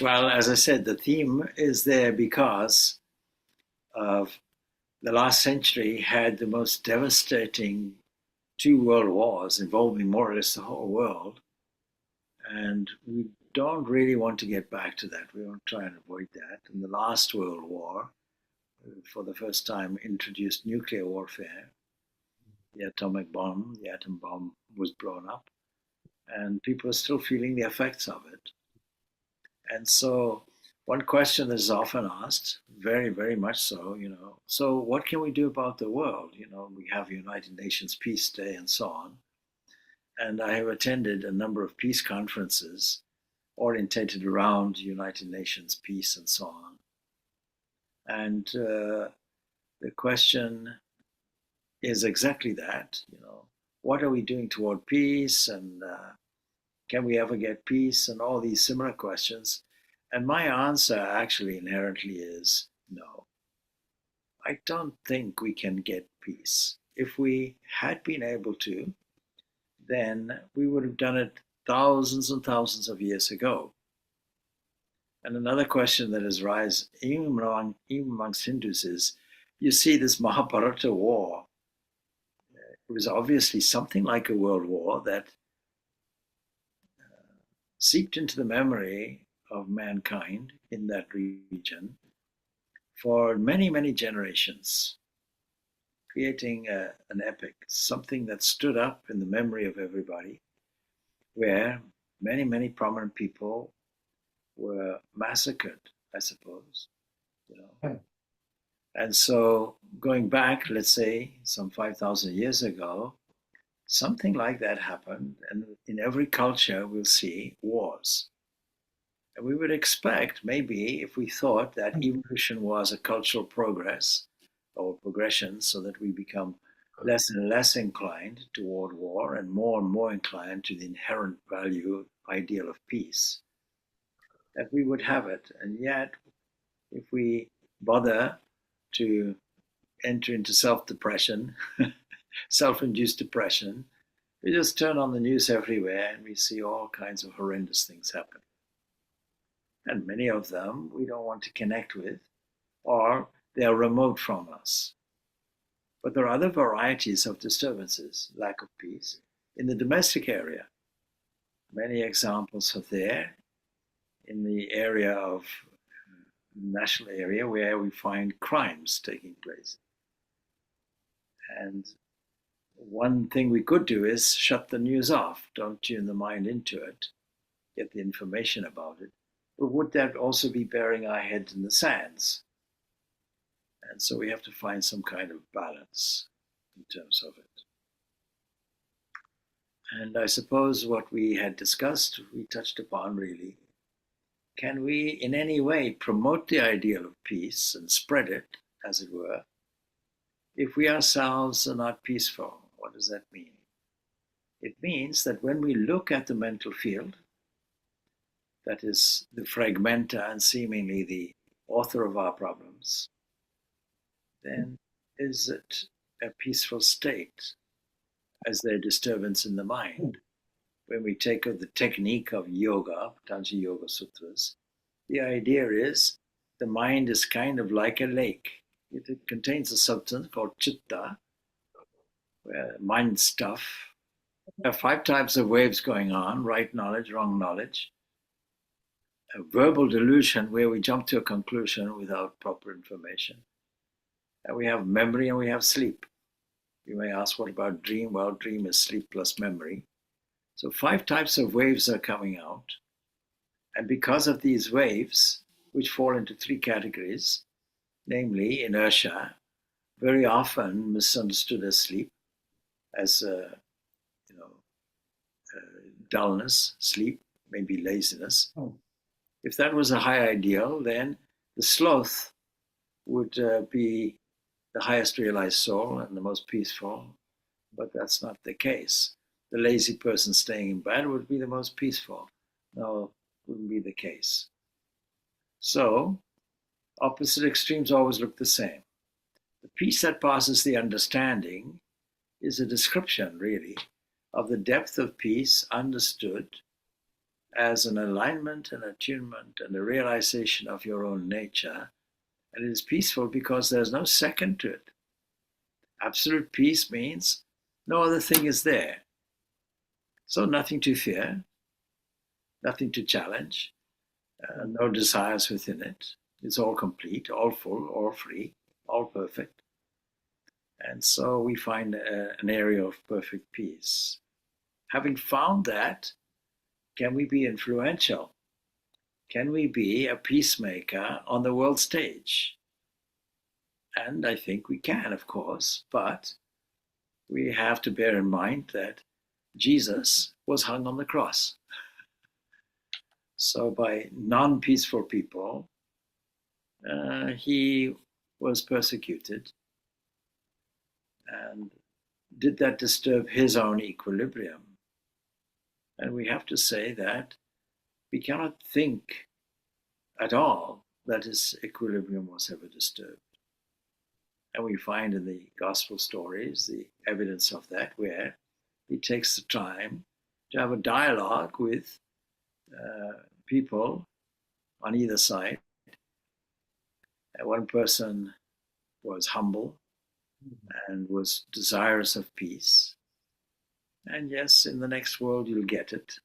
Well, as I said, the theme is there because of the last century had the most devastating two world wars involving more or less the whole world. And we don't really want to get back to that. We want to try and avoid that. And the last World War, for the first time, introduced nuclear warfare. The atomic bomb, the atom bomb was blown up, and people are still feeling the effects of it. And so, one question that is often asked, very, very much so, so what can we do about the world? We have United Nations Peace Day and so on. And I have attended a number of peace conferences orientated around United Nations peace and so on. And the question is exactly that, what are we doing toward peace, and can we ever get peace, and all these similar questions. And my answer actually inherently is no. I don't think we can get peace. If we had been able to, then we would have done it thousands and thousands of years ago. And another question that has arisen even amongst Hindus is, you see this Mahabharata war. It was obviously something like a world war that seeped into the memory of mankind in that region for many, many generations, creating an epic, something that stood up in the memory of everybody, where many, many prominent people were massacred, I suppose. And so going back, let's say, some 5,000 years ago, something like that happened. And in every culture, we'll see wars. And we would expect, maybe, if we thought that evolution was a cultural progress or progression, so that we become less and less inclined toward war and more inclined to the inherent value, ideal of peace, that we would have it. And yet, if we bother to enter into self-depression, self-induced depression, we just turn on the news everywhere and we see all kinds of horrendous things happen. And many of them we don't want to connect with, or they are remote from us. But there are other varieties of disturbances, lack of peace, in the domestic area. Many examples are there in the area of national area where we find crimes taking place. And one thing we could do is shut the news off, don't tune the mind into it, get the information about it. But would that also be burying our heads in the sands? And so we have to find some kind of balance in terms of it. And I suppose what we had discussed, we touched upon really. Can we in any way promote the ideal of peace and spread it, as it were, if we ourselves are not peaceful? What does that mean? It means that when we look at the mental field, that is the fragmenta and seemingly the author of our problems, then is it a peaceful state as their disturbance in the mind? When we take up the technique of yoga, Patanjali Yoga Sutras, the idea is the mind is kind of like a lake. It contains a substance called chitta, where mind stuff. There are 5 types of waves going on: right knowledge, wrong knowledge, a verbal delusion where we jump to a conclusion without proper information. And we have memory and we have sleep. You may ask, what about dream? Well, dream is sleep plus memory. So 5 types of waves are coming out. And because of these waves, which fall into 3 categories, namely inertia, very often misunderstood as sleep, as dullness, sleep, maybe laziness. If that was a high ideal, then the sloth would be the highest realized soul and the most peaceful, but that's not the case. The lazy person staying in bed would be the most peaceful. No, wouldn't be the case. So, opposite extremes always look the same. The peace that passes the understanding is a description, really, of the depth of peace understood as an alignment and attunement and a realization of your own nature. And it is peaceful because there's no second to it. Absolute peace means no other thing is there. So nothing to fear, nothing to challenge, no desires within it. It's all complete, all full, all free, all perfect. And so we find an area of perfect peace. Having found that, can we be influential? Can we be a peacemaker on the world stage? And I think we can, of course, but we have to bear in mind that Jesus was hung on the cross. So by non-peaceful people, he was persecuted. And did that disturb his own equilibrium? And we have to say that we cannot think at all that his equilibrium was ever disturbed. And we find in the gospel stories the evidence of that, where he takes the time to have a dialogue with people on either side. And one person was humble and was desirous of peace. And yes, in the next world you'll get it.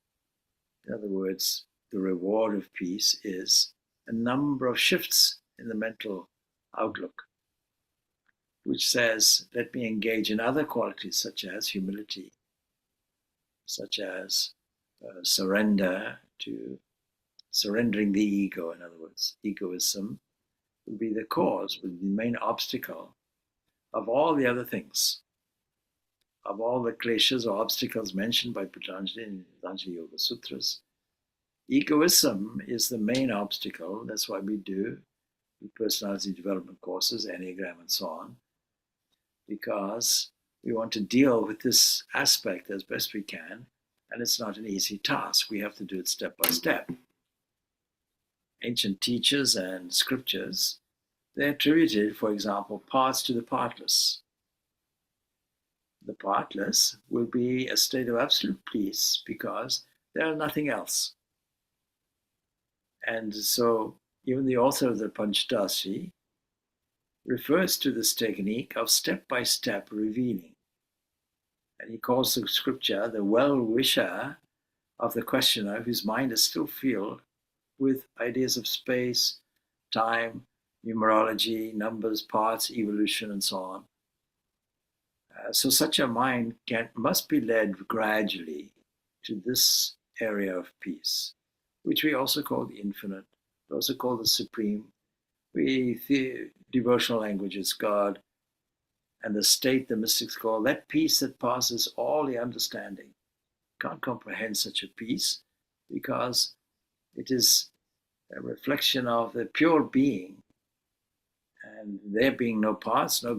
In other words, the reward of peace is a number of shifts in the mental outlook, which says, let me engage in other qualities such as humility, such as surrendering the ego. In other words, egoism will be the cause, will be the main obstacle of all the other things, of all the kleshas or obstacles mentioned by Patanjali in Patanjali Yoga Sutras. Egoism is the main obstacle. That's why we do personality development courses, Enneagram and so on, because we want to deal with this aspect as best we can, and it's not an easy task. We have to do it step by step. Ancient teachers and scriptures, they attributed, for example, parts to the partless. The partless will be a state of absolute peace because there is nothing else. And so even the author of the Panchadasi refers to this technique of step-by-step revealing. And he calls the scripture the well-wisher of the questioner whose mind is still filled with ideas of space, time, numerology, numbers, parts, evolution, and so on. So such a mind must be led gradually to this area of peace, which we also call the infinite, we also call the supreme. The devotional language is God, and the state the mystics call that peace that passes all the understanding. Can't comprehend such a peace because it is a reflection of the pure being. And there being no parts, no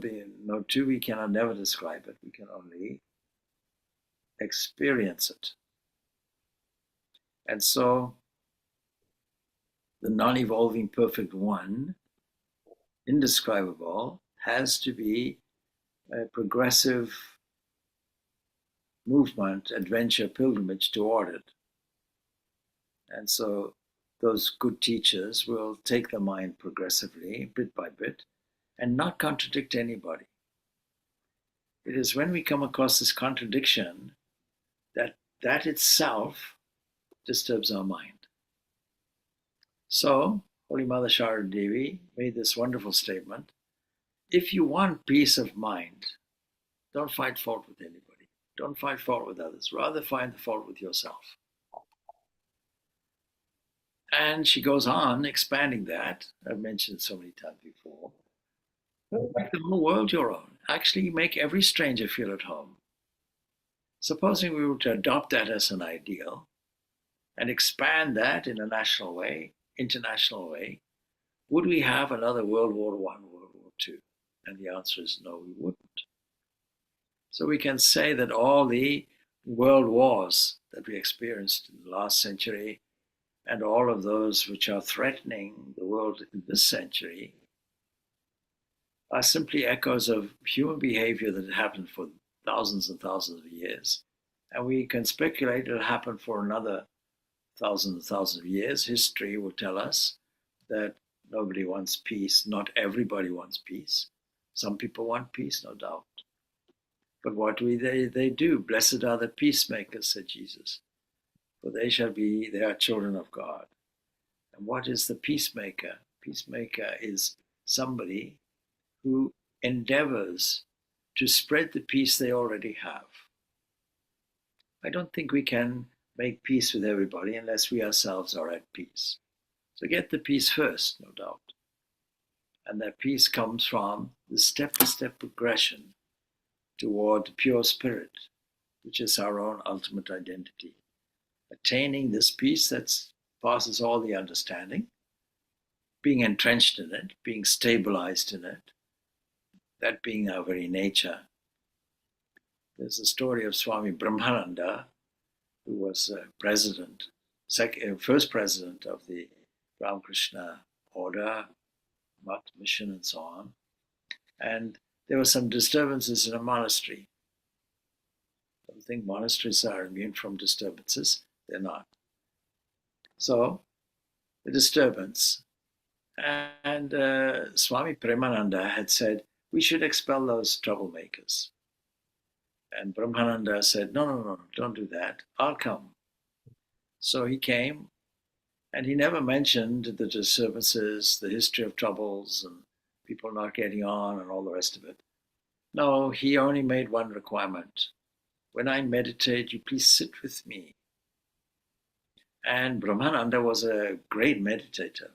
two, we cannot never describe it. We can only experience it. And so the non-evolving perfect one, indescribable, has to be a progressive movement, adventure, pilgrimage toward it. And so those good teachers will take the mind progressively, bit by bit, and not contradict anybody. It is when we come across this contradiction that itself disturbs our mind. So, Holy Mother Sharada Devi made this wonderful statement: if you want peace of mind, don't find fault with anybody. Don't find fault with others. Rather find the fault with yourself. And she goes on expanding that. I've mentioned it so many times before. Make the whole world your own. Actually, make every stranger feel at home. Supposing we were to adopt that as an ideal and expand that in a national way, international way, would we have another World War I, World War II? And the answer is no, we wouldn't. So we can say that all the world wars that we experienced in the last century and all of those which are threatening the world in this century are simply echoes of human behavior that had happened for thousands and thousands of years. And we can speculate it'll happen for another thousands and thousands of years, history will tell us that nobody wants peace. Not everybody wants peace. Some people want peace, no doubt. But what they do? Blessed are the peacemakers, said Jesus, for they are children of God. And what is the peacemaker? Peacemaker is somebody who endeavors to spread the peace they already have. I don't think we can make peace with everybody unless we ourselves are at peace. So get the peace first, no doubt. And that peace comes from the step-to-step progression toward pure spirit, which is our own ultimate identity. Attaining this peace that passes all the understanding, being entrenched in it, being stabilized in it, that being our very nature. There's a story of Swami Brahmananda, who was first president of the Ramakrishna order, Math mission, and so on. And there were some disturbances in a monastery. I don't think monasteries are immune from disturbances. They're not. So, the disturbance. And Swami Premananda had said, we should expel those troublemakers. And Brahmananda said, no, don't do that. I'll come. So he came, and he never mentioned the disturbances, the history of troubles, and people not getting on, and all the rest of it. No, he only made one requirement. When I meditate, you please sit with me. And Brahmananda was a great meditator.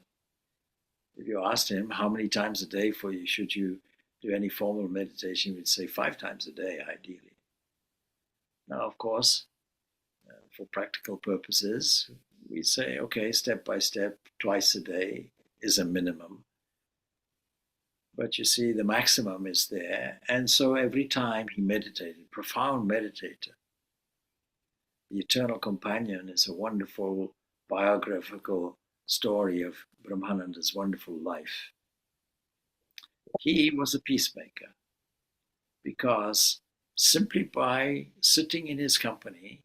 If you asked him how many times a day should you do any formal meditation, he would say 5 times a day, ideally. Now, of course, for practical purposes, we say, okay, step by step, twice a day is a minimum. But you see, the maximum is there. And so every time he meditated, profound meditator. The Eternal Companion is a wonderful biographical story of Brahmananda's wonderful life. He was a peacemaker because simply by sitting in his company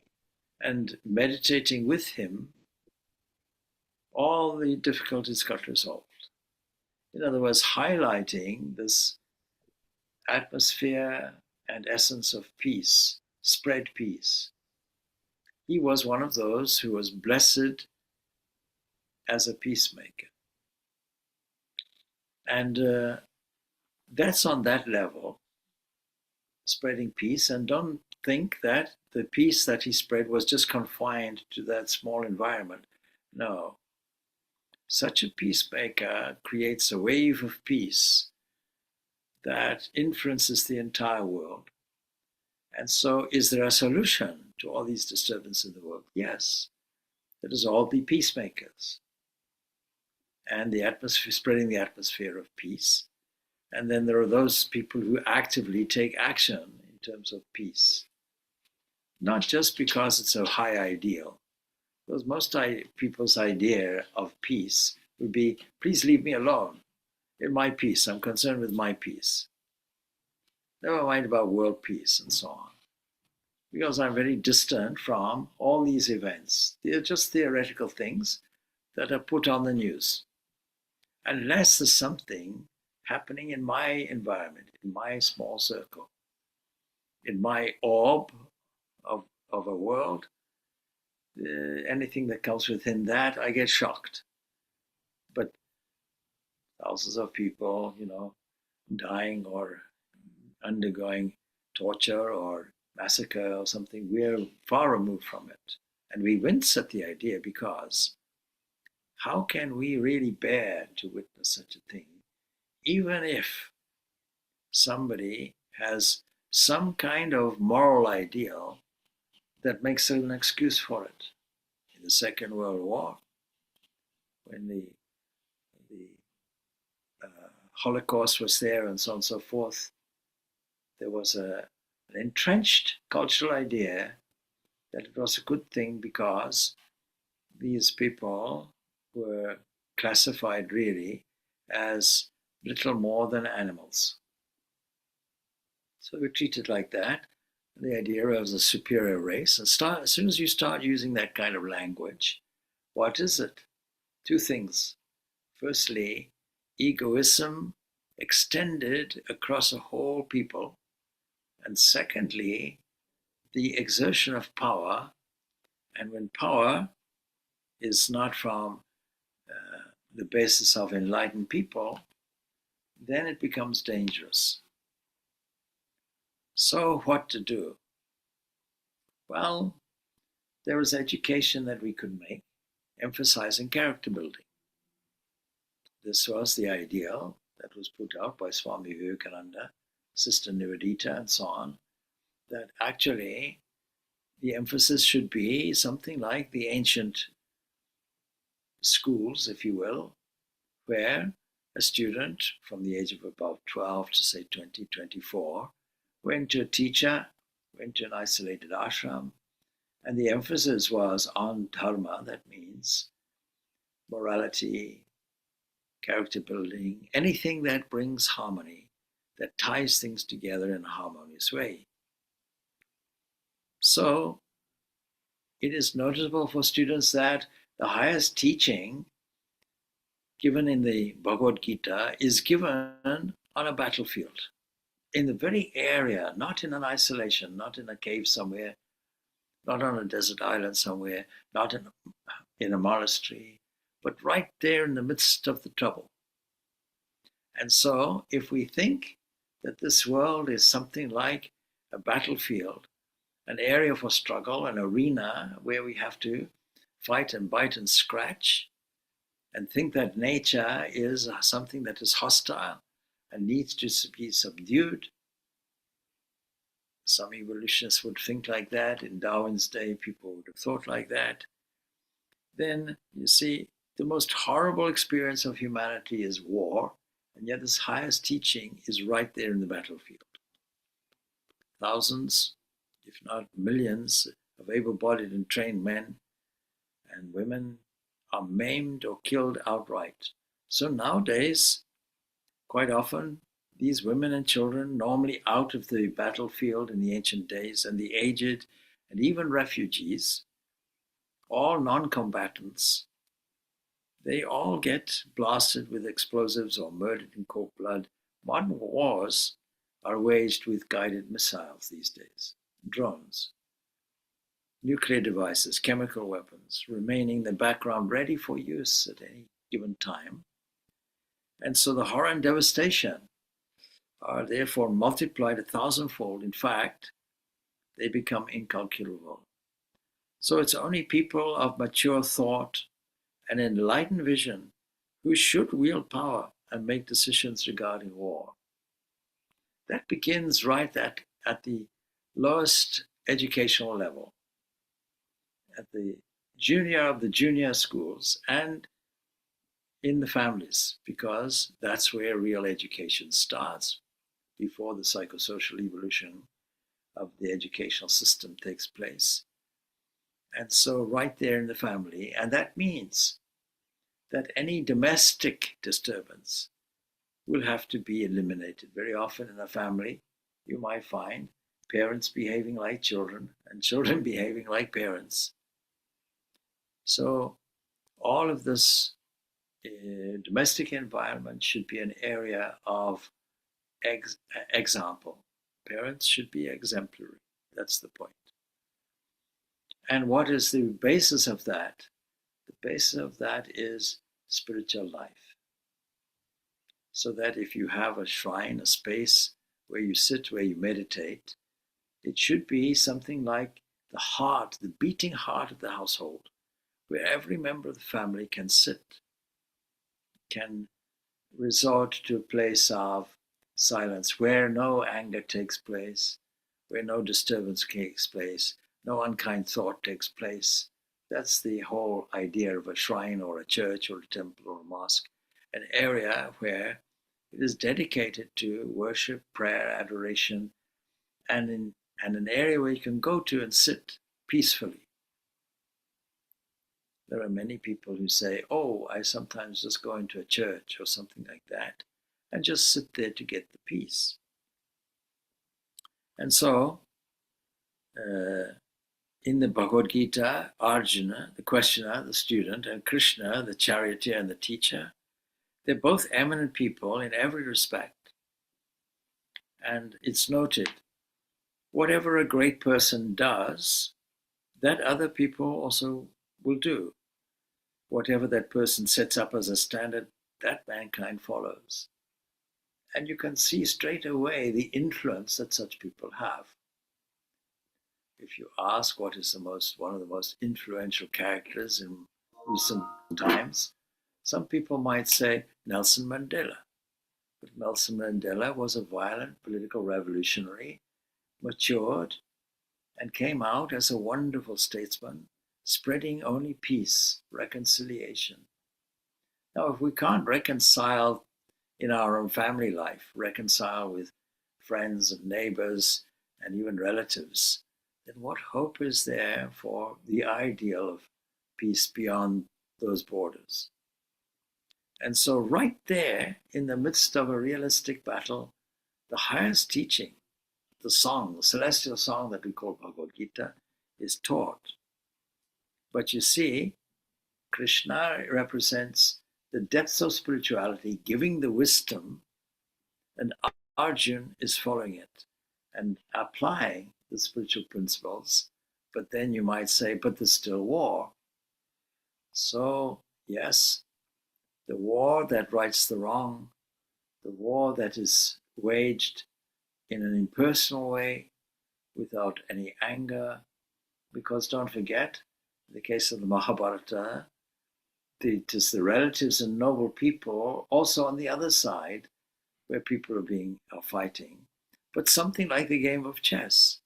and meditating with him, all the difficulties got resolved. In other words, highlighting this atmosphere and essence of peace, spread peace. He was one of those who was blessed as a peacemaker. And that's on that level, spreading peace. And don't think that the peace that he spread was just confined to that small environment. No. Such a peacemaker creates a wave of peace that influences the entire world. And so, is there a solution to all these disturbances in the world? Yes. Let us all be peacemakers. And the atmosphere, spreading the atmosphere of peace. And then there are those people who actively take action in terms of peace. Not just because it's a high ideal. Because most people's idea of peace would be, please leave me alone. In my peace, I'm concerned with my peace. Never mind about world peace and so on. Because I'm very distant from all these events. They're just theoretical things that are put on the news. Unless there's something happening in my environment, in my small circle, in my orb of a world, anything that comes within that, I get shocked. But thousands of people, dying or undergoing torture or massacre or something, we're far removed from it. And we wince at the idea because how can we really bear to witness such a thing, even if somebody has some kind of moral ideal that makes an excuse for it? In the Second World War, when the Holocaust was there and so on and so forth, there was an entrenched cultural idea that it was a good thing because these people were classified really as little more than animals. So we're treated like that. The idea of a superior race. And as soon as you start using that kind of language, What is it? Two things. Firstly, egoism extended across a whole people. And secondly, the exertion of power. And when power is not from the basis of enlightened people, then it becomes dangerous. So, what to do? Well, there was education that we could make, emphasizing character building. This was the ideal that was put out by Swami Vivekananda, Sister Nivedita, and so on, that actually the emphasis should be something like the ancient schools, if you will, where a student from the age of about 12 to say 20, 24 went to a teacher, went to an isolated ashram, and the emphasis was on dharma, that means morality, character building, anything that brings harmony, that ties things together in a harmonious way. So it is noticeable for students that the highest teaching given in the Bhagavad Gita is given on a battlefield, in the very area, not in an isolation, not in a cave somewhere, not on a desert island somewhere, not in a monastery, but right there in the midst of the trouble. And so, if we think that this world is something like a battlefield, an area for struggle, an arena where we have to fight and bite and scratch, and think that nature is something that is hostile and needs to be subdued. Some evolutionists would think like that. In Darwin's day, people would have thought like that. Then, you see, the most horrible experience of humanity is war, and yet this highest teaching is right there in the battlefield. Thousands, if not millions, of able-bodied and trained men and women are maimed or killed outright. So nowadays, quite often, these women and children, normally out of the battlefield in the ancient days, and the aged, and even refugees, all non-combatants, they all get blasted with explosives or murdered in cold blood. Modern wars are waged with guided missiles these days, drones, nuclear devices, chemical weapons, remaining in the background ready for use at any given time. And so the horror and devastation are therefore multiplied 1,000-fold. In fact, they become incalculable. So it's only people of mature thought and enlightened vision who should wield power and make decisions regarding war. That begins right at the lowest educational level, at the junior of the junior schools, and in the families, because that's where real education starts before the psychosocial evolution of the educational system takes place. And so right there in the family, and that means that any domestic disturbance will have to be eliminated. Very often in a family, you might find parents behaving like children and children behaving like parents. So all of this domestic environment should be an area of example. Parents should be exemplary. That's the point. And what is the basis of that? The basis of that is spiritual life. So that if you have a shrine, a space where you sit, where you meditate, it should be something like the heart, the beating heart of the household, where every member of the family can sit, can resort to a place of silence, where no anger takes place, where no disturbance takes place, no unkind thought takes place. That's the whole idea of a shrine or a church or a temple or a mosque, an area where it is dedicated to worship, prayer, adoration, and an area where you can go to and sit peacefully. There are many people who say, oh, I sometimes just go into a church or something like that and just sit there to get the peace. And so in the Bhagavad Gita, Arjuna, the questioner, the student, and Krishna, the charioteer and the teacher, they're both eminent people in every respect. And it's noted, whatever a great person does, that other people also will do. Whatever that person sets up as a standard, that mankind follows. And you can see straight away the influence that such people have. If you ask what is one of the most influential characters in recent times, some people might say Nelson Mandela. But Nelson Mandela was a violent political revolutionary, matured, and came out as a wonderful statesman, spreading only peace, reconciliation. Now, if we can't reconcile in our own family life, reconcile with friends and neighbors and even relatives, then what hope is there for the ideal of peace beyond those borders? And so right there, in the midst of a realistic battle, the highest teaching, the song, the celestial song that we call Bhagavad Gita, is taught. But you see, Krishna represents the depths of spirituality, giving the wisdom, and Arjun is following it and applying the spiritual principles. But then you might say, but there's still war. So, yes, the war that rights the wrong, the war that is waged in an impersonal way, without any anger, because don't forget, in the case of the Mahabharata, it is the relatives and noble people also on the other side where people are fighting, but something like the game of chess,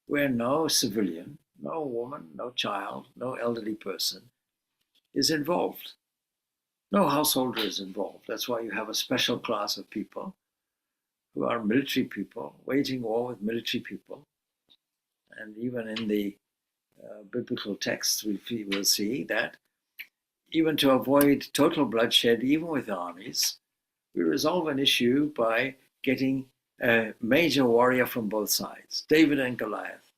where no civilian, no woman, no child, no elderly person is involved. No householder is involved. That's why you have a special class of people who are military people, waging war with military people. And even in the biblical texts, we will see that even to avoid total bloodshed, even with armies, we resolve an issue by getting a major warrior from both sides, David and Goliath.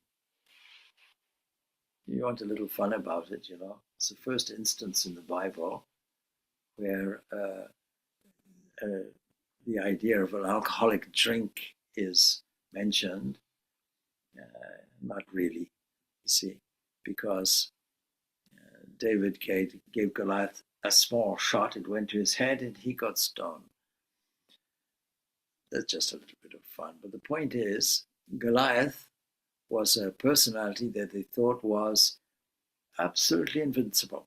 You want a little fun about it, you know. It's the first instance in the Bible where the idea of an alcoholic drink is mentioned. Not really, you see, because David gave Goliath a small shot. It went to his head and he got stoned. That's just a little bit of fun. But the point is, Goliath was a personality that they thought was absolutely invincible.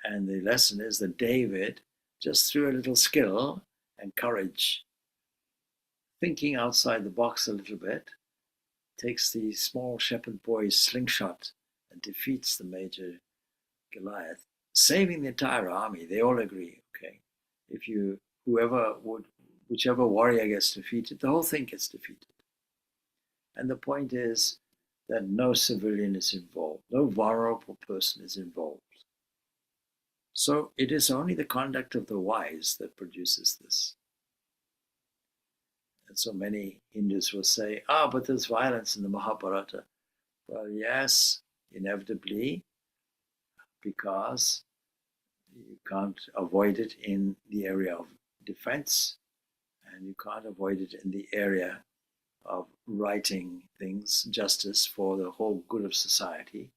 And the lesson is that David, just through a little skill and courage, thinking outside the box a little bit, takes the small shepherd boy's slingshot and defeats the major Goliath, saving the entire army. They all agree, okay? Whichever warrior gets defeated, the whole thing gets defeated. And the point is that no civilian is involved, no vulnerable person is involved. So it is only the conduct of the wise that produces this. And so many Hindus will say, but there's violence in the Mahabharata. Well, yes, inevitably, because you can't avoid it in the area of defense, and you can't avoid it in the area of righting things, justice for the whole good of society.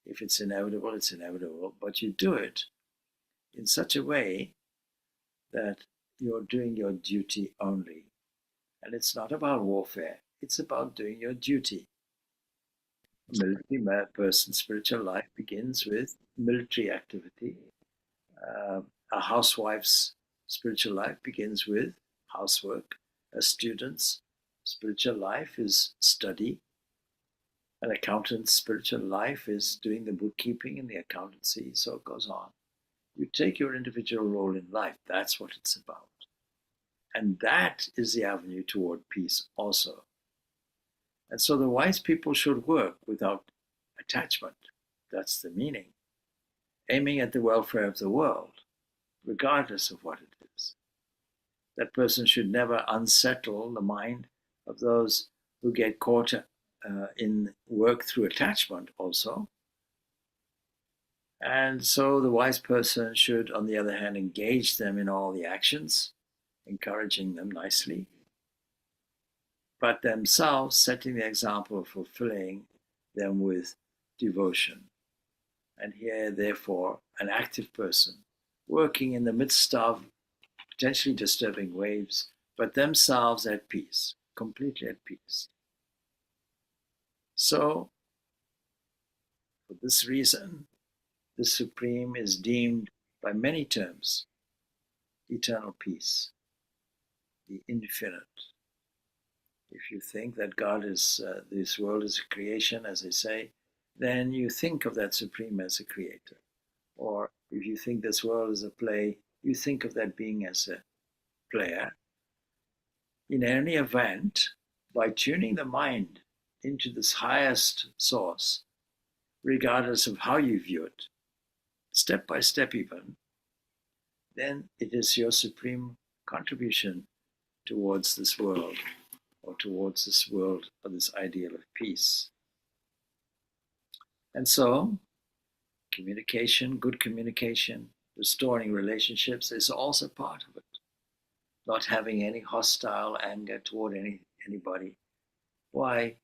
If it's inevitable, it's inevitable, but you do it in such a way that you're doing your duty only. And it's not about warfare, it's about doing your duty. A military person's spiritual life begins with military activity. A housewife's spiritual life begins with housework. A student's spiritual life is study. An accountant's spiritual life is doing the bookkeeping and the accountancy, so it goes on. You take your individual role in life, that's what it's about. And that is the avenue toward peace also. And so the wise people should work without attachment. That's the meaning. Aiming at the welfare of the world, regardless of what it is. That person should never unsettle the mind of those who get caught in work through attachment also. And so the wise person should, on the other hand, engage them in all the actions, encouraging them nicely, but themselves setting the example of fulfilling them with devotion. And here, therefore, an active person working in the midst of potentially disturbing waves, but themselves at peace, completely at peace. So, for this reason, the Supreme is deemed by many terms eternal peace, the infinite. If you think that God is, this world is a creation, as they say, then you think of that Supreme as a creator. Or if you think this world is a play, you think of that being as a player. In any event, by tuning the mind into this highest source, regardless of how you view it, step by step even, then it is your supreme contribution towards this world, or towards this world, or this ideal of peace. And so, communication, good communication, restoring relationships is also part of it. Not having any hostile anger toward anybody. Why?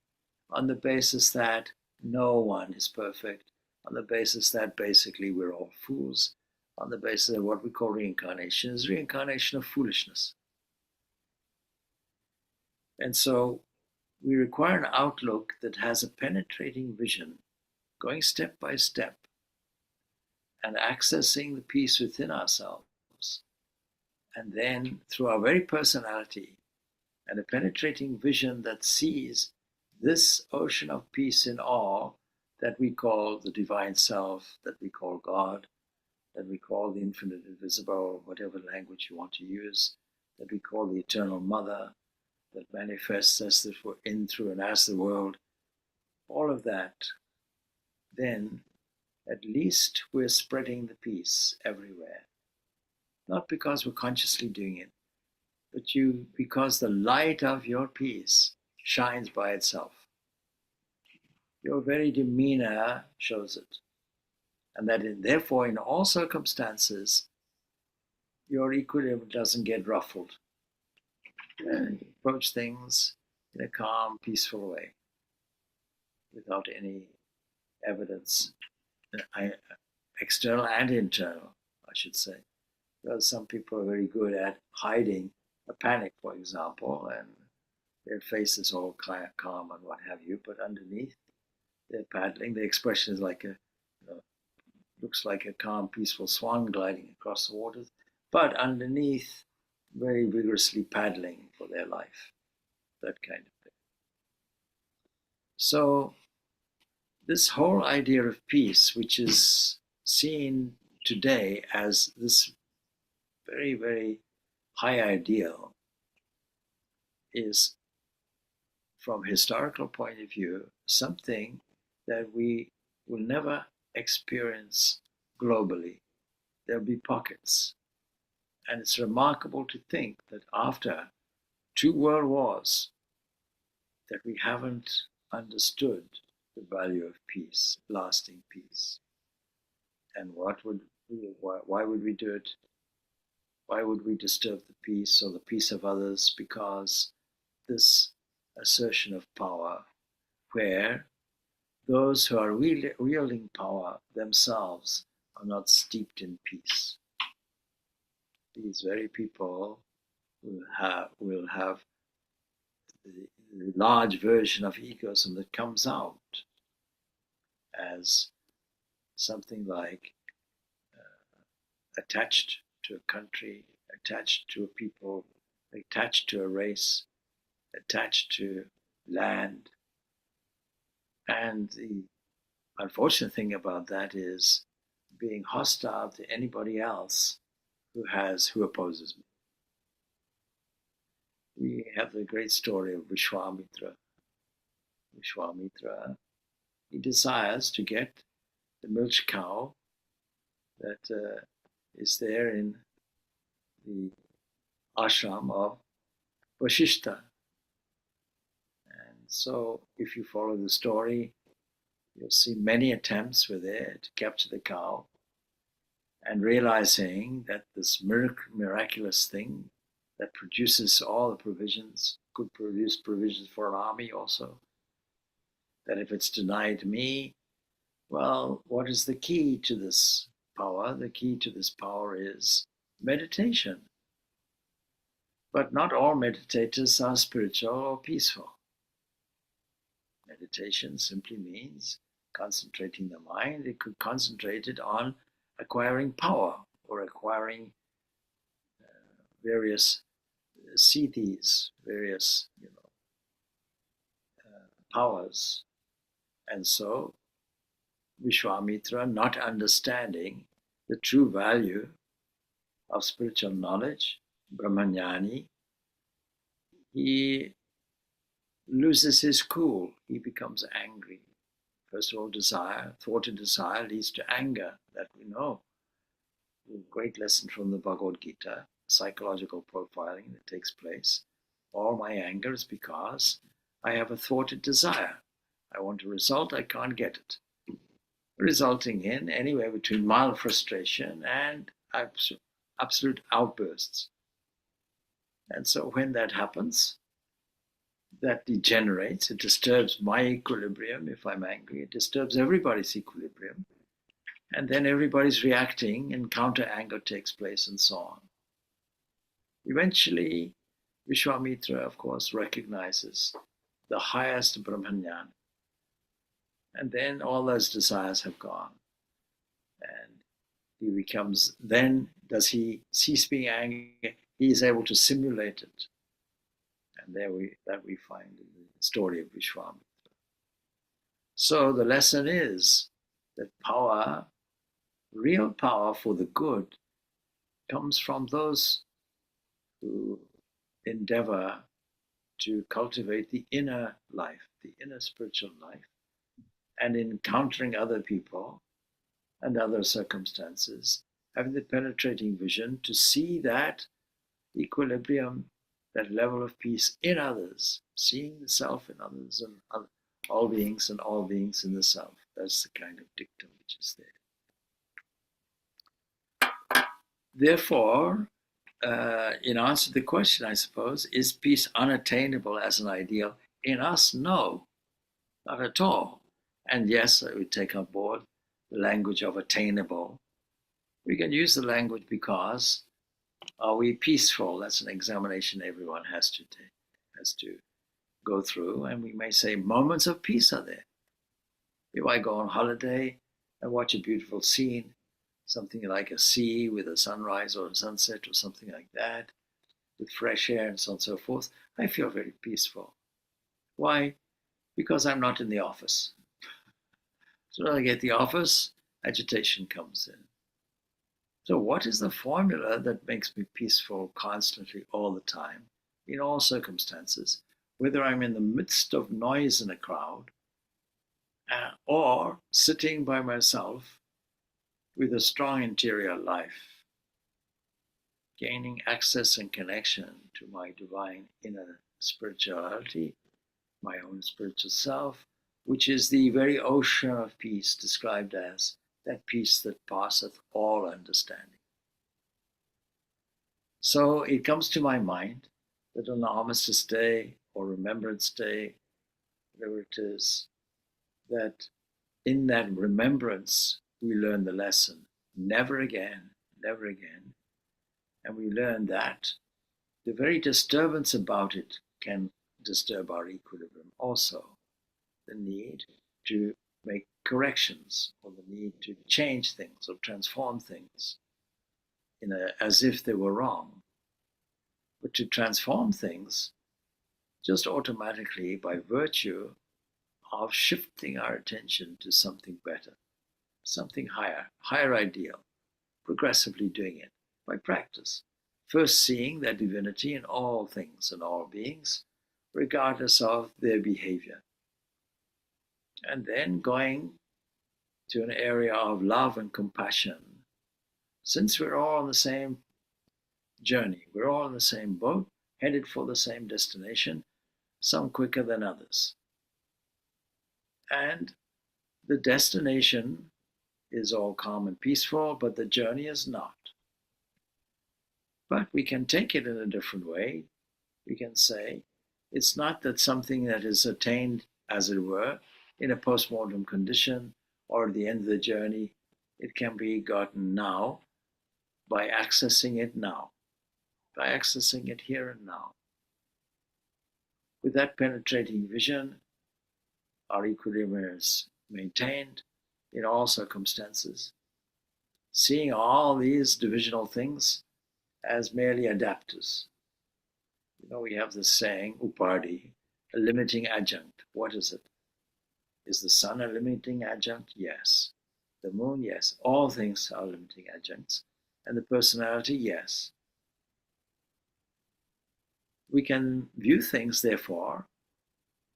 On the basis that no one is perfect, on the basis that basically we're all fools, on the basis of what we call reincarnation is reincarnation of foolishness. And so we require an outlook that has a penetrating vision, going step by step, and accessing the peace within ourselves. And then through our very personality, and a penetrating vision that sees this ocean of peace in all that we call the divine self, that we call God, that we call the infinite invisible, whatever language you want to use, that we call the eternal mother, that manifests as if we're in, through, and as the world, all of that, then at least we're spreading the peace everywhere. Not because we're consciously doing it, but because the light of your peace shines by itself. Your very demeanor shows it. And that therefore, in all circumstances, your equilibrium doesn't get ruffled. You approach things in a calm, peaceful way, without any evidence, external and internal, I should say. Because some people are very good at hiding a panic, for example, and their face is all calm and what have you, but underneath they're paddling. The expression is like looks like a calm, peaceful swan gliding across the waters, but underneath, very vigorously paddling for their life, that kind of thing. So this whole idea of peace, which is seen today as this very, very high ideal, is, from a historical point of view, something that we will never experience globally. There'll be pockets. And it's remarkable to think that after 2 world wars, that we haven't understood the value of peace, lasting peace. And why would we do it? Why would we disturb the peace or the peace of others? Because this assertion of power, where those who are wielding power themselves are not steeped in peace. These very people will have the large version of egoism that comes out as something like attached to a country, attached to a people, attached to a race, attached to land. And the unfortunate thing about that is being hostile to anybody else who opposes me. We have the great story of Vishwamitra. Vishwamitra, he desires to get the milch cow that is there in the ashram of Vashishta. And So if you follow the story, you'll see many attempts were there to capture the cow, and realizing that this miraculous thing that produces all the provisions, could produce provisions for an army also, that if it's denied me, well, what is the key to this power? The key to this power is meditation. But not all meditators are spiritual or peaceful. Meditation simply means concentrating the mind. It could concentrate it on acquiring power or acquiring various siddhis, various powers. And so Vishwamitra, not understanding the true value of spiritual knowledge, Brahmanyani, he loses his cool. He becomes angry. First of all, desire, thought and desire leads to anger, that we know. A great lesson from the Bhagavad Gita, psychological profiling that takes place. All my anger is because I have a thwarted desire. I want a result, I can't get it. Resulting in anywhere between mild frustration and absolute outbursts. And so when that happens, that degenerates, it disturbs my equilibrium. If I'm angry, it disturbs everybody's equilibrium. And then everybody's reacting and counter anger takes place and so on. Eventually, Vishwamitra, of course, recognizes the highest Brahmanyan. And then all those desires have gone. And he becomes, then does he cease being angry? He is able to simulate it. And that we find in the story of Vishwamitra. So the lesson is that power, real power for the good, comes from those who endeavor to cultivate the inner life, the inner spiritual life, and in encountering other people and other circumstances, having the penetrating vision to see that equilibrium, that level of peace in others, seeing the self in others and all beings and all beings in the self. That's the kind of dictum which is there. Therefore, in answer to the question, I suppose, is peace unattainable as an ideal? In us, no, not at all. And yes, I would take on board the language of attainable. We can use the language because are we peaceful? That's an examination everyone has to go through. And we may say moments of peace are there. If I go on holiday and watch a beautiful scene, something like a sea with a sunrise or a sunset or something like that, with fresh air and so on and so forth, I feel very peaceful. Why? Because I'm not in the office. So when I get the office, agitation comes in. So what is the formula that makes me peaceful constantly all the time, in all circumstances, whether I'm in the midst of noise in a crowd or sitting by myself with a strong interior life, gaining access and connection to my divine inner spirituality, my own spiritual self, which is the very ocean of peace described as that peace that passeth all understanding. So it comes to my mind that on Armistice Day or Remembrance Day, whatever it is, that in that remembrance we learn the lesson, never again, never again. And we learn that the very disturbance about it can disturb our equilibrium also. The need to make corrections or the need to change things or transform things as if they were wrong. But to transform things just automatically by virtue of shifting our attention to something better, something higher ideal, progressively doing it by practice. First seeing that divinity in all things and all beings, regardless of their behavior. And then going to an area of love and compassion. Since we're all on the same journey, we're all in the same boat, headed for the same destination, some quicker than others. And the destination is all calm and peaceful, but the journey is not. But we can take it in a different way. We can say it's not that something that is attained, as it were, in a post-mortem condition or at the end of the journey. It can be gotten now by accessing it now, by accessing it here and now. With that penetrating vision, our equilibrium is maintained in all circumstances, seeing all these divisional things as merely adapters. We have this saying, upardi, a limiting adjunct. What is it? Is the sun a limiting adjunct? Yes. The moon? Yes. All things are limiting adjuncts. And the personality? Yes. We can view things, therefore,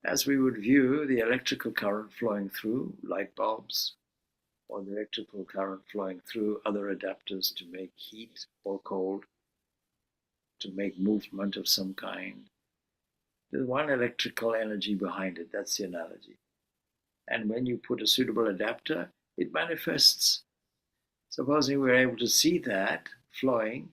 as we would view the electrical current flowing through light bulbs, or the electrical current flowing through other adapters to make heat or cold, to make movement of some kind. There's one electrical energy behind it. That's the analogy. And when you put a suitable adapter, it manifests. Supposing we're able to see that flowing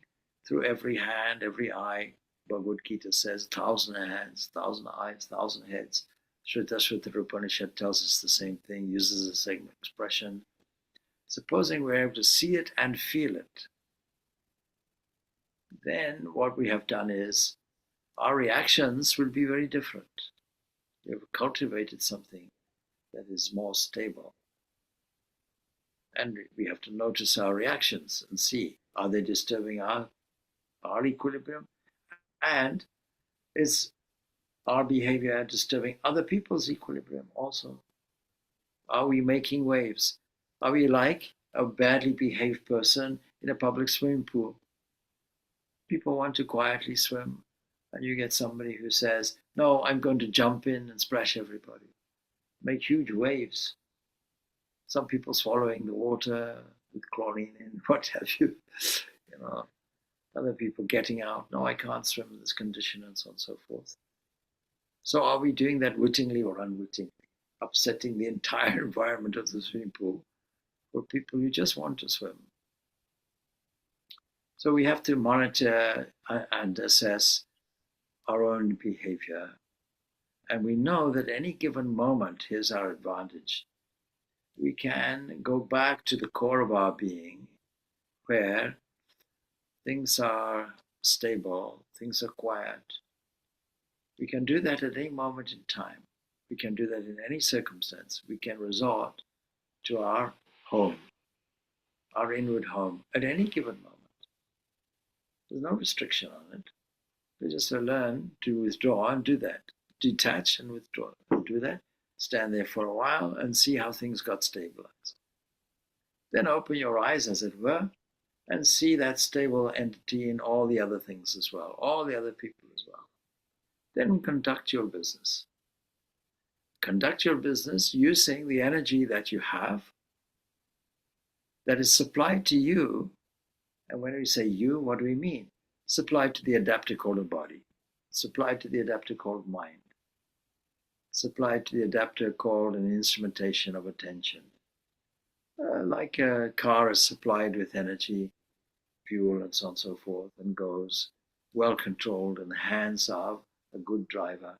through every hand, every eye. Bhagavad Gita says 1,000 hands, 1,000 eyes, 1,000 heads. Shruta Upanishad tells us the same thing, uses the same expression. Supposing we're able to see it and feel it, then what we have done is our reactions will be very different. We have cultivated something that is more stable. And we have to notice our reactions and see, are they disturbing our equilibrium? And is our behavior disturbing other people's equilibrium also? Are we making waves? Are we like a badly behaved person in a public swimming pool? People want to quietly swim, and you get somebody who says, no, I'm going to jump in and splash everybody. Make huge waves. Some people swallowing the water with chlorine in, what have you. Other people getting out, no, I can't swim in this condition, and so on and so forth. So are we doing that wittingly or unwittingly, upsetting the entire environment of the swimming pool for people who just want to swim? So we have to monitor and assess our own behavior. And we know that any given moment, here's our advantage. We can go back to the core of our being where things are stable, things are quiet. We can do that at any moment in time. We can do that in any circumstance. We can resort to our home, our inward home, at any given moment. There's no restriction on it. We just learn to withdraw and do that. Detach and withdraw. Do that. Stand there for a while and see how things got stabilized. Then open your eyes, as it were, and see that stable entity in all the other things as well, all the other people as well. Then conduct your business. Conduct your business using the energy that you have, that is supplied to you. And when we say you, what do we mean? Supplied to the adapter called body, supplied to the adapter called mind, supplied to the adapter called an instrumentation of attention. Like a car is supplied with energy, fuel, and so on and so forth, and goes well controlled in the hands of a good driver.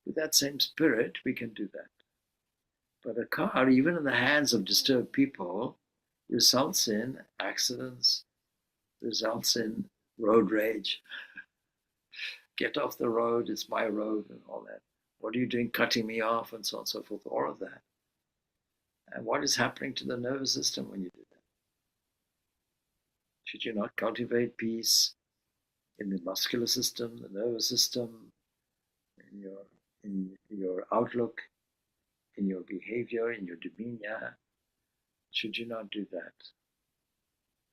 With that same spirit, we can do that. But a car, even in the hands of disturbed people, results in accidents, results in road rage. Get off the road, it's my road, and all that. What are you doing cutting me off, and so on and so forth, all of that. And what is happening to the nervous system when you do that? Should you not cultivate peace in the muscular system, the nervous system, in your outlook, in your behavior, in your demeanor? Should you not do that?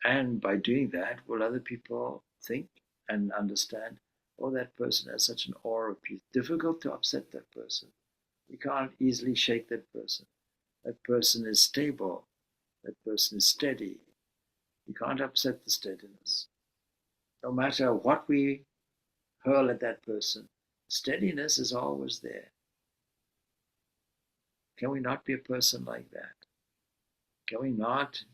And by doing that, will other people think and understand, oh, that person has such an aura of peace. Difficult to upset that person. You can't easily shake that person. That person is stable. That person is steady. You can't upset the steadiness. No matter what we hurl at that person, Steadiness is always there. Can we not be a person like that? Can we not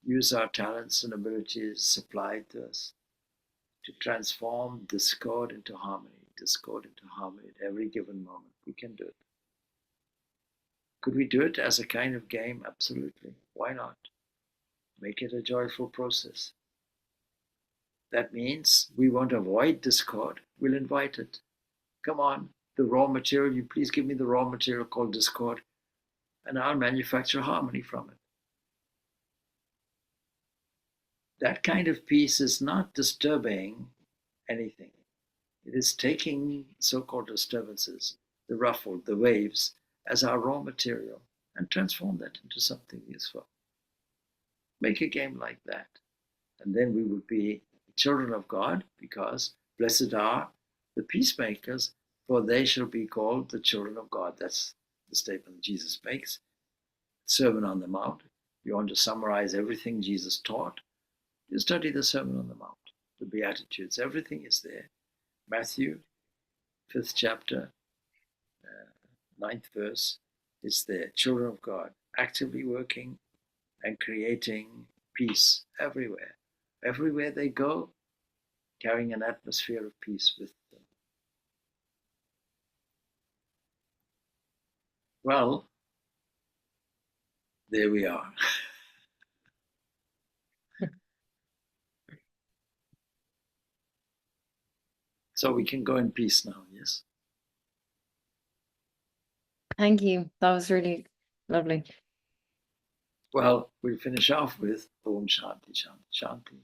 use our talents and abilities supplied to us to transform discord into harmony at every given moment? We can do it. Could we do it as a kind of game? Absolutely. Why not? Make it a joyful process. That means we won't avoid discord, we'll invite it. Come on, the raw material, you please give me the raw material called discord, and I'll manufacture harmony from it. That kind of peace is not disturbing anything. It is taking so-called disturbances, the ruffle, the waves, as our raw material and transform that into something useful. Make a game like that. And then we would be children of God, because blessed are the peacemakers, for they shall be called the children of God. That's the statement Jesus makes. Sermon on the Mount. If you want to summarize everything Jesus taught, you study the Sermon on the Mount, the Beatitudes. Everything is there. Matthew, 5th chapter, 9th verse, is there. Children of God, actively working and creating peace everywhere. Everywhere they go, carrying an atmosphere of peace with them. Well, there we are. So we can go in peace now, yes? Thank you. That was really lovely. Well, we'll finish off with Om Shanti, Shanti, Shanti.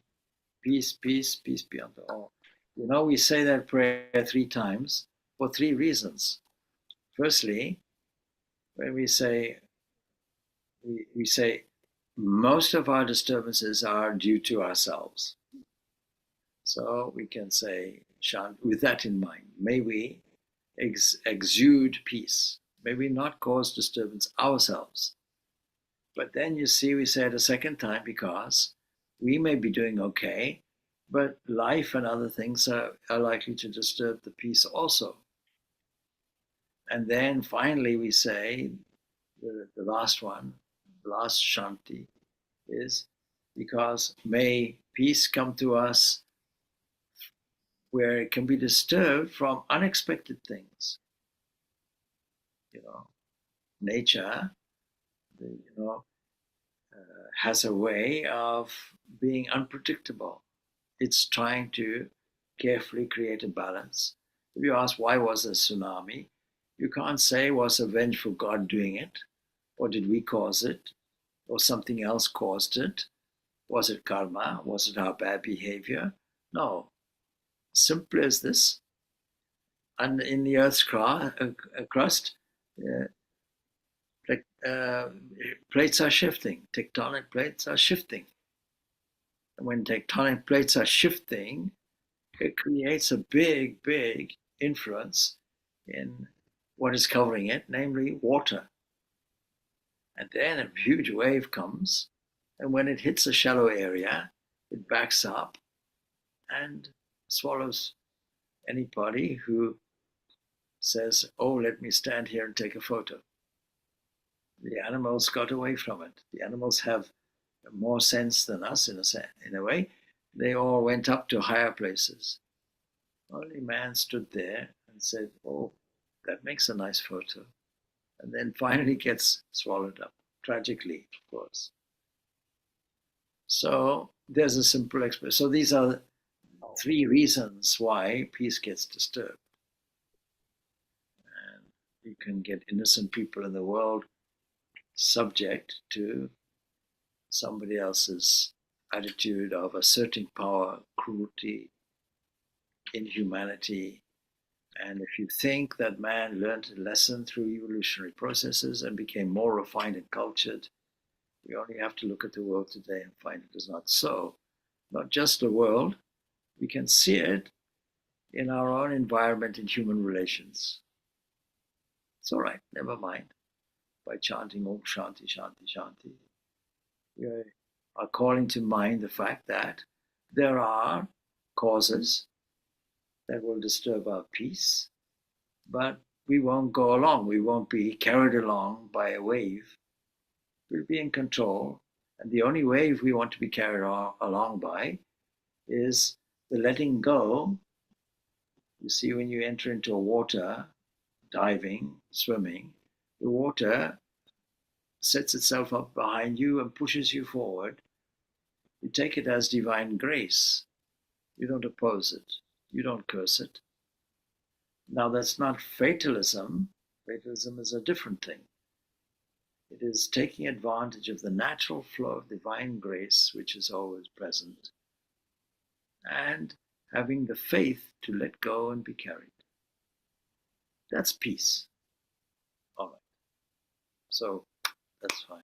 Peace, peace, peace be unto all. You know, we say that prayer 3 times for 3 reasons. Firstly, when we say most of our disturbances are due to ourselves. So we can say, with that in mind, may we exude peace. May we not cause disturbance ourselves. But then you see, we say it a second time because we may be doing okay, but life and other things are likely to disturb the peace also. And then finally we say, the last one, the last Shanti, is because may peace come to us where it can be disturbed from unexpected things. You know, nature, has a way of being unpredictable. It's trying to carefully create a balance. If you ask why was there a tsunami, you can't say was a vengeful God doing it, or did we cause it, or something else caused it. Was it karma? Was it our bad behavior? No. Simple as this. And in the Earth's crust, plates are shifting. Tectonic plates are shifting. And when tectonic plates are shifting, it creates a big, big influence in what is covering it, namely water. And then a huge wave comes, and when it hits a shallow area, it backs up and swallows anybody who says, oh, let me stand here and take a photo. The animals got away from it. The animals have more sense than us in a way. They all went up to higher places. Only man stood there and said, oh, that makes a nice photo. And then finally gets swallowed up, tragically, of course. So there's a simple explanation. So these are 3 reasons why peace gets disturbed. And you can get innocent people in the world subject to somebody else's attitude of asserting power, cruelty, inhumanity. And if you think that man learned a lesson through evolutionary processes and became more refined and cultured, we only have to look at the world today and find it is not so. Not just the world, we can see it in our own environment and human relations. It's all right, never mind. By chanting Om Shanti, Shanti, Shanti, we are calling to mind the fact that there are causes that will disturb our peace, but we won't go along. We won't be carried along by a wave. We'll be in control. And the only wave we want to be carried along by is the letting go. You see, when you enter into a water, diving, swimming, the water sets itself up behind you and pushes you forward. You take it as divine grace. You don't oppose it. You don't curse it. Now, that's not fatalism. Fatalism is a different thing. It is taking advantage of the natural flow of divine grace, which is always present, and having the faith to let go and be carried. That's peace. All right. So that's fine.